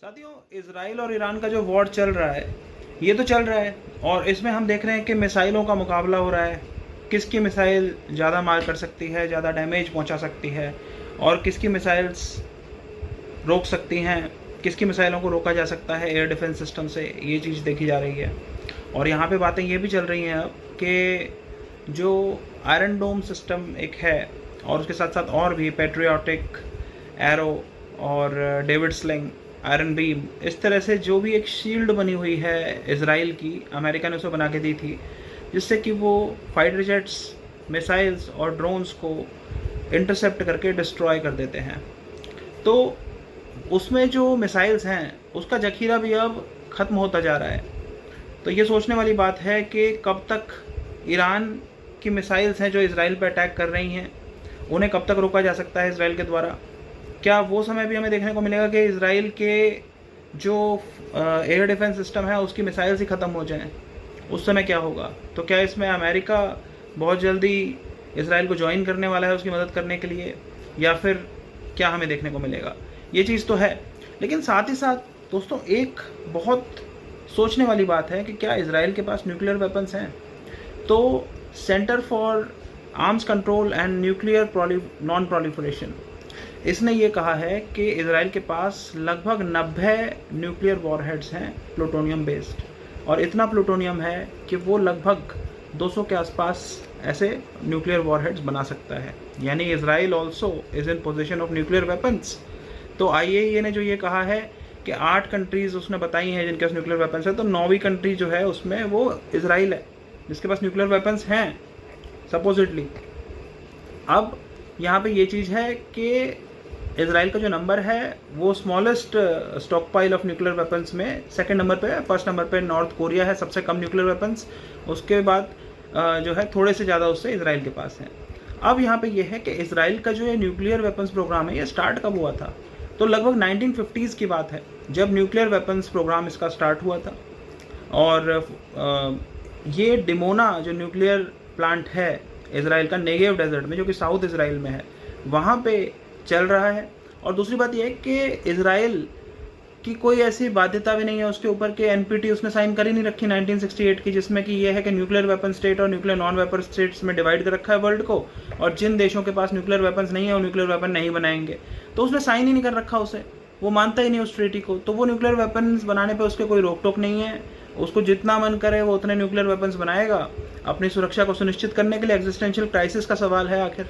साथियों, इजराइल और ईरान का जो वॉर चल रहा है ये तो चल रहा है और इसमें हम देख रहे हैं कि मिसाइलों का मुकाबला हो रहा है। किसकी मिसाइल ज़्यादा मार कर सकती है, ज़्यादा डैमेज पहुंचा सकती है और किसकी मिसाइल्स रोक सकती हैं, किसकी मिसाइलों को रोका जा सकता है एयर डिफेंस सिस्टम से, ये चीज़ देखी जा रही है। और यहाँ पे बातें ये भी चल रही हैं अब कि जो आयरन डोम सिस्टम एक है और उसके साथ साथ और भी पैट्रियोटिक, एरो और डेविड स्लिंग, आयरन बीम, इस तरह से जो भी एक शील्ड बनी हुई है इजराइल की, अमेरिका ने उसे बना के दी थी, जिससे कि वो फाइटर जेट्स, मिसाइल्स और ड्रोन्स को इंटरसेप्ट करके डिस्ट्रॉय कर देते हैं। तो उसमें जो मिसाइल्स हैं उसका जखीरा भी अब ख़त्म होता जा रहा है। तो ये सोचने वाली बात है कि कब तक ईरान की मिसाइल्स हैं जो इजराइल पर अटैक कर रही हैं, उन्हें कब तक रोका जा सकता है इजराइल के द्वारा। क्या वो समय भी हमें देखने को मिलेगा कि इजराइल के जो एयर डिफेंस सिस्टम है उसकी मिसाइल्स ही ख़त्म हो जाएं? उस समय क्या होगा? तो क्या इसमें अमेरिका बहुत जल्दी इजराइल को ज्वाइन करने वाला है उसकी मदद करने के लिए, या फिर क्या हमें देखने को मिलेगा? ये चीज़ तो है, लेकिन साथ ही साथ दोस्तों एक बहुत सोचने वाली बात है कि क्या इजराइल के पास न्यूक्लियर वेपन्स हैं? तो centre for arms control and nuclear non proliferation, इसने ये कहा है कि इजराइल के पास लगभग 90 न्यूक्लियर वॉरहेड्स हैं प्लूटोनियम बेस्ड, और इतना प्लूटोनियम है कि वो लगभग 200 के आसपास ऐसे न्यूक्लियर वॉरहेड्स बना सकता है। यानी Israel also is in position of nuclear weapons. तो IAEA ने जो ये कहा है कि 8 कंट्रीज़ उसने बताई हैं जिनके पास न्यूक्लियर वेपन्स है, तो 9वीं कंट्री जो है उसमें वो इजराइल है जिसके पास न्यूक्लियर वेपन्स हैं सपोजिटली। अब यहाँ पे ये चीज़ है कि इजराइल का जो नंबर है वो smallest stock pile of nuclear weapons में सेकंड नंबर पे है। फर्स्ट नंबर पे नॉर्थ कोरिया है, सबसे कम न्यूक्लियर वेपन्स। उसके बाद जो है थोड़े से ज़्यादा उससे इजराइल के पास है। अब यहाँ पे ये है कि इजराइल का जो ये न्यूक्लियर वेपन्स प्रोग्राम है ये स्टार्ट कब हुआ था? तो लगभग 1950s की बात है जब न्यूक्लियर वेपन्स प्रोग्राम इसका स्टार्ट हुआ था। और ये डिमोना जो न्यूक्लियर प्लांट है इजराइल का नेगेव डेजर्ट में, जो कि साउथ इजराइल में है, वहाँ पे चल रहा है। और दूसरी बात यह है कि इजराइल की कोई ऐसी बाध्यता भी नहीं है उसके ऊपर कि NPT उसने साइन कर ही नहीं रखी 1968 की, जिसमें कि यह है कि न्यूक्लियर वेपन स्टेट और न्यूक्लियर नॉन वेपन स्टेट्स में डिवाइड कर रखा है वर्ल्ड को, और जिन देशों के पास न्यूक्लियर वेपन्स नहीं है वो न्यूक्लियर वेपन नहीं बनाएंगे। तो उसने साइन ही नहीं कर रखा उसे, वो मानता ही नहीं उस ट्रीटी को। तो वो न्यूक्लियर वेपन्स बनाने पर उसके कोई रोक टोक नहीं है, उसको जितना मन करे वो उतने न्यूक्लियर वेपन्स बनाएगा अपनी सुरक्षा को सुनिश्चित करने के लिए। एग्जिस्टेंशियल क्राइसिस का सवाल है आखिर।